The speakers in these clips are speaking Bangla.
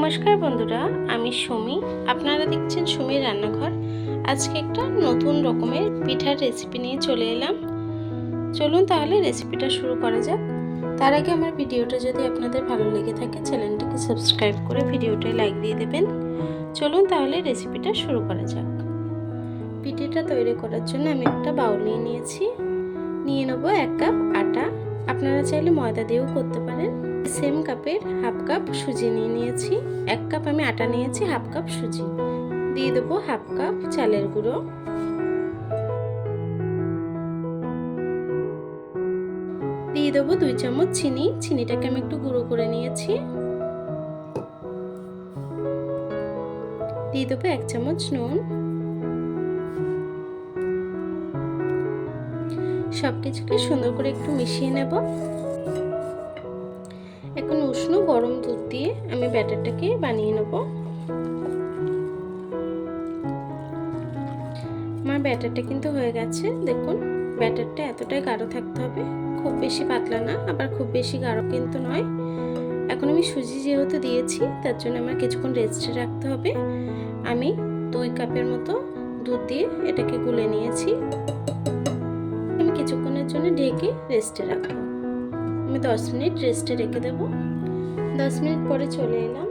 নমস্কার বন্ধুরা, আমি সুমি। আপনারা দেখছেন সুমির রান্নাঘর। আজকে একটা নতুন রকমের পিঠার রেসিপি নিয়ে চলে এলাম। চলুন তাহলে রেসিপিটা শুরু করা যাক। তার আগে আমার ভিডিওটা যদি আপনাদের ভালো লেগে থাকে, চ্যানেলটাকে সাবস্ক্রাইব করে ভিডিওটায় লাইক দিয়ে দেবেন। চলুন তাহলে রেসিপিটা শুরু করা যাক। পিঠাটা তৈরি করার জন্য আমি একটা বাউল নিয়েছি। নিয়ে নেব 1 কাপ আটা। আপনারা চাইলে ময়দা দিয়েও করতে পারেন। সেম কাপের হাফ কাপ সুজি নিয়েছি। 1 কাপ আমি আটা নিয়েছি, হাফ কাপ সুজি দিয়ে দেবো। হাফ কাপ চালের গুঁড়ো দিয়ে দেবো। 2 চামচ চিনি। চিনিটাকে আমি একটু গুঁড়ো করে নিয়েছি। দিয়ে দেবো 1 চামচ নুন। সবকিছুকে সুন্দর করে একটু মিশিয়ে নেব। এখন উষ্ণ গরম দুধ দিয়ে আমি ব্যাটারটাকে বানিয়ে নেব। আমার ব্যাটারটা কিন্তু হয়ে গেছে। দেখুন, ব্যাটারটা এতটাই গাঢ় থাকতে হবে, খুব বেশি পাতলা না, আবার খুব বেশি গাঢ় কিন্তু নয়। এখন আমি সুজি যেহেতু দিয়েছি, তার জন্য আমার কিছুক্ষণ রেস্টে রাখতে হবে। আমি 2 কাপের মতো দুধ দিয়ে এটাকে গুলে নিয়েছি। আমি কিছুক্ষণের জন্য ঢেকে রেস্টে রাখবো। আমি 10 মিনিট রেস্টে রেখে দেবো। 10 মিনিট পরে চলে এলাম।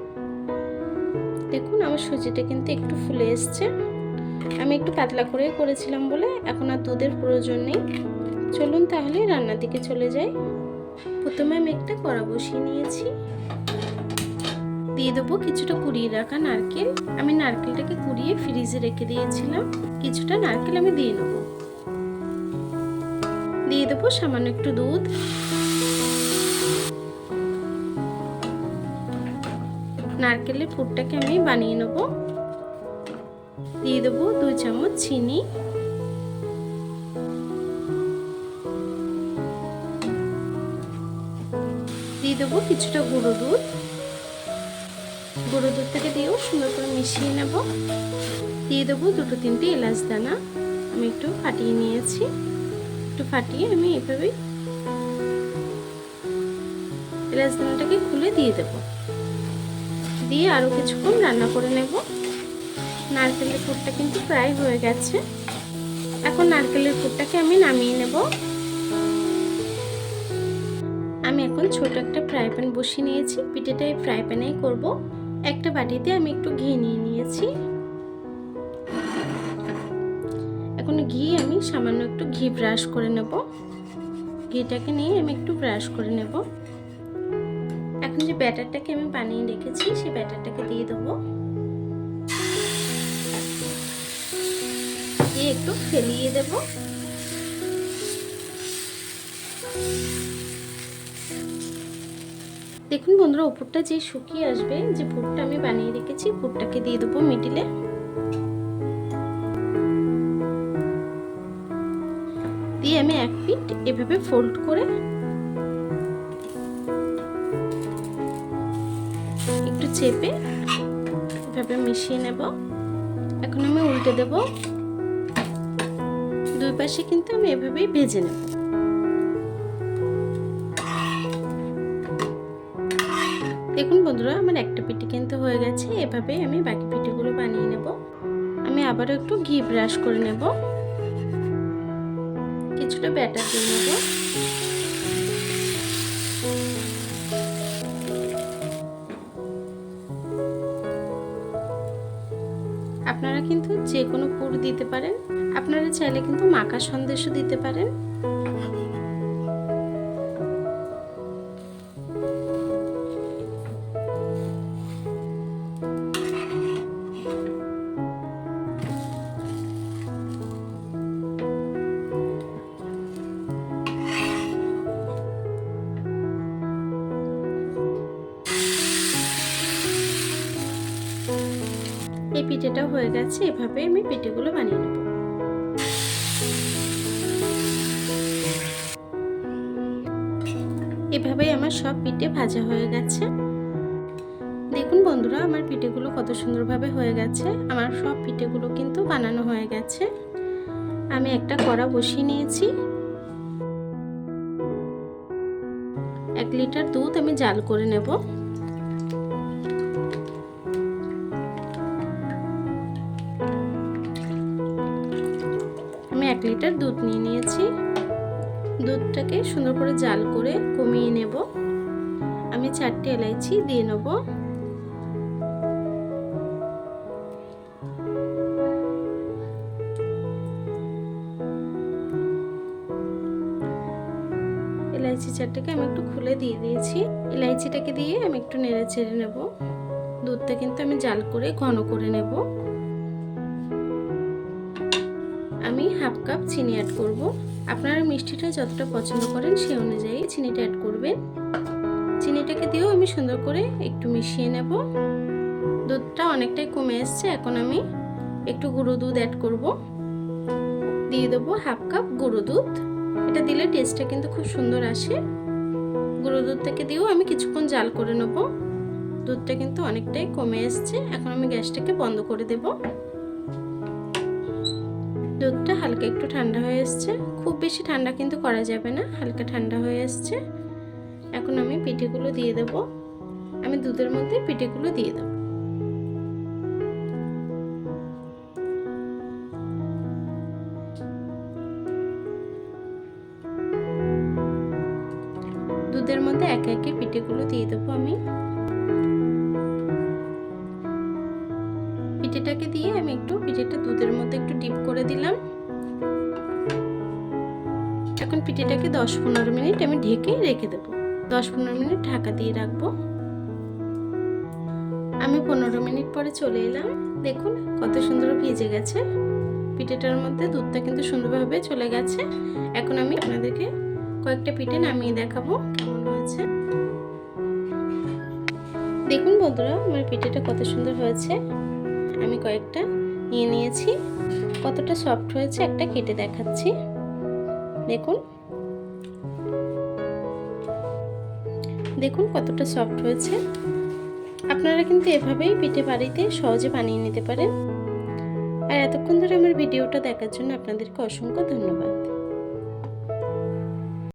দেখুন, আমার সুজিটা কিন্তু একটু ফুলে এসছে। আমি একটু পাতলা করে করেছিলাম বলে এখন আর দুধের প্রয়োজন নেই। চলুন তাহলে রান্নার দিকে চলে যাই। প্রথমে আমি একটা কড়া বসিয়ে নিয়েছি। দিয়ে দেবো কিছুটা কুড়িয়ে রাখা নারকেল। আমি নারকেলটাকে কুড়িয়ে ফ্রিজে রেখে দিয়েছিলাম। কিছুটা নারকেল আমি দিয়ে নেব। দিয়ে দেবো সামান্য একটু দুধ। নারকেলের পুরটাকে আমি বানিয়ে নেব। দিয়ে দেবো 2 চামচ চিনি। দিয়ে দেবো কিছুটা গুঁড়ো দুধ। গুঁড়ো দুধটাকে দিয়েও সুন্দর করে মিশিয়ে নেব। দিয়ে দেবো 2-3টে এলাচ দানা। আমি একটু ফাটিয়ে নিয়েছি। একটু ফাটিয়ে আমি এভাবেই এলাচ দানাটাকে খুলে দিয়ে দেব। দিয়ে আরও কিছুক্ষণ রান্না করে নেব। নারকেলের পুরটা কিন্তু প্রায় হয়ে গেছে। এখন নারকেলের পুরটাকে আমি নামিয়ে নেব। আমি এখন ছোট একটা ফ্রাই প্যান বসিয়ে নিয়েছি। পিঠাটা এই ফ্রাই প্যানেই করব। একটা বাটিতে আমি একটু ঘি নিয়ে নিয়েছি। এখন ঘি আমি সামান্য একটু ঘি ব্রাশ করে নেব। ঘিটাকে নিয়ে আমি একটু ব্রাশ করে নেব। এখন যে ব্যাটারটাকে আমি বানিয়ে রেখেছি, সেই ব্যাটারটাকে দিয়ে দেবো। দিয়ে একটু ফেলিয়ে দেব। দেখুন বন্ধুরা, উপরটা যে শুকিয়ে আসবে, যে পুরটা আমি বানিয়ে রেখেছি, পুরটাকে দিয়ে দেবো মিডিলে। দিয়ে আমি এক পিঠ এভাবে ফোল্ড করে একটু চেপে এভাবে মিশিয়ে নেব। এখন আমি উল্টে দেব। 2 পাশে কিন্তু আমি এভাবেই ভেজে নেব। দেখুন বন্ধুরা, আমার একটা পিঠে কিন্তু হয়ে গেছে। এভাবে আমি বাকি পিঠেগুলো বানিয়ে নেব। আমি আবারও একটু ঘি ব্রাশ করে নেব। কিছুটা ব্যাটার দিয়ে নেব। আপনারা কিন্তু যে কোনো পুর দিতে পারেন। আপনারা চাইলে কিন্তু মাখা সন্দেশও দিতে পারেন। এই পিঠেটাও হয়ে গেছে। এভাবে আমি পিঠেগুলো বানিয়ে নেব। এভাবেই আমার সব পিঠে ভাজা হয়ে গেছে। দেখুন বন্ধুরা, আমার পিঠেগুলো কত সুন্দরভাবে হয়ে গেছে। আমার সব পিঠেগুলো কিন্তু বানানো হয়ে গেছে। আমি একটা কড়া বসিয়ে নিয়েছি। 1 লিটার দুধ আমি জাল করে নেব। 1 লিটার দুধ নিয়ে নিয়েছি। দুধটাকে সুন্দর করে জাল করে কমিয়ে নেব। আমি 4টি এলাইচি দিয়ে নেব। এলাইচি 4টাকে আমি একটু খুলে দিয়ে দিয়েছি। এলাইচিটাকে দিয়ে আমি একটু নেড়ে চেড়ে নেব। দুধটা কিন্তু আমি জাল করে ঘন করে নেব। আমি হাফ কাপ চিনি অ্যাড করব। আপনারা মিষ্টিটা যতটা পছন্দ করেন সেই অনুযায়ী চিনিটা অ্যাড করবেন। চিনিটাকে দিয়েও আমি সুন্দর করে একটু মিশিয়ে নেব। দুধটা অনেকটাই কমে এসছে। এখন আমি একটু গুঁড়ো দুধ অ্যাড করব। দিয়ে দেবো হাফ কাপ গুঁড়ো দুধ। এটা দিলে টেস্টটা কিন্তু খুব সুন্দর আসে। গুঁড়ো দুধটাকে দিয়েও আমি কিছুক্ষণ জাল করে নেব। দুধটা কিন্তু অনেকটাই কমে এসছে। এখন আমি গ্যাসটাকে বন্ধ করে দেব। দুধটা হালকা একটু ঠান্ডা হয়ে এসছে। খুব বেশি ঠান্ডা কিন্তু করা যাবে না, হালকা ঠান্ডা হয়ে এসছে। এখন আমি পিঠেগুলো দিয়ে দেব। আমি দুধের মধ্যে পিঠেগুলো দিয়ে দেব। দুধের মধ্যে একে একে পিঠেগুলো দিয়ে দেবো আমি। পিঠেটাকে দিয়ে আমি একটু পিঠেটা দুধের মধ্যে একটু ডিপ করে দিলাম। এখন পিঠেটাকে 10-15 মিনিট আমি ঢেকে রেখে দেব। 10-15 মিনিট ঢাকা দিয়ে রাখবো। আমি 15 মিনিট পরে চলে এলাম। দেখুন কত সুন্দর ভিজে গেছে। পিঠেটার মধ্যে দুধটা কিন্তু সুন্দরভাবে চলে গেছে। এখন আমি আপনাদেরকে কয়েকটা পিঠে নামিয়ে দেখাবো কেমন হয়েছে। দেখুন বন্ধুরা, আমার পিঠেটা কত সুন্দর হয়েছে। আমি কয়েকটা নিয়ে নিয়েছি। কতটা সফট হয়েছে একটা কেটে দেখাচ্ছি। দেখুন দেখুন কতটা সফট হয়েছে। আপনারা কিন্তু এভাবেই পিঠে বাড়িতে সহজে বানিয়ে নিতে পারেন। আর এতক্ষণ ধরে আমার ভিডিওটা দেখার জন্য আপনাদেরকে অসংখ্য ধন্যবাদ।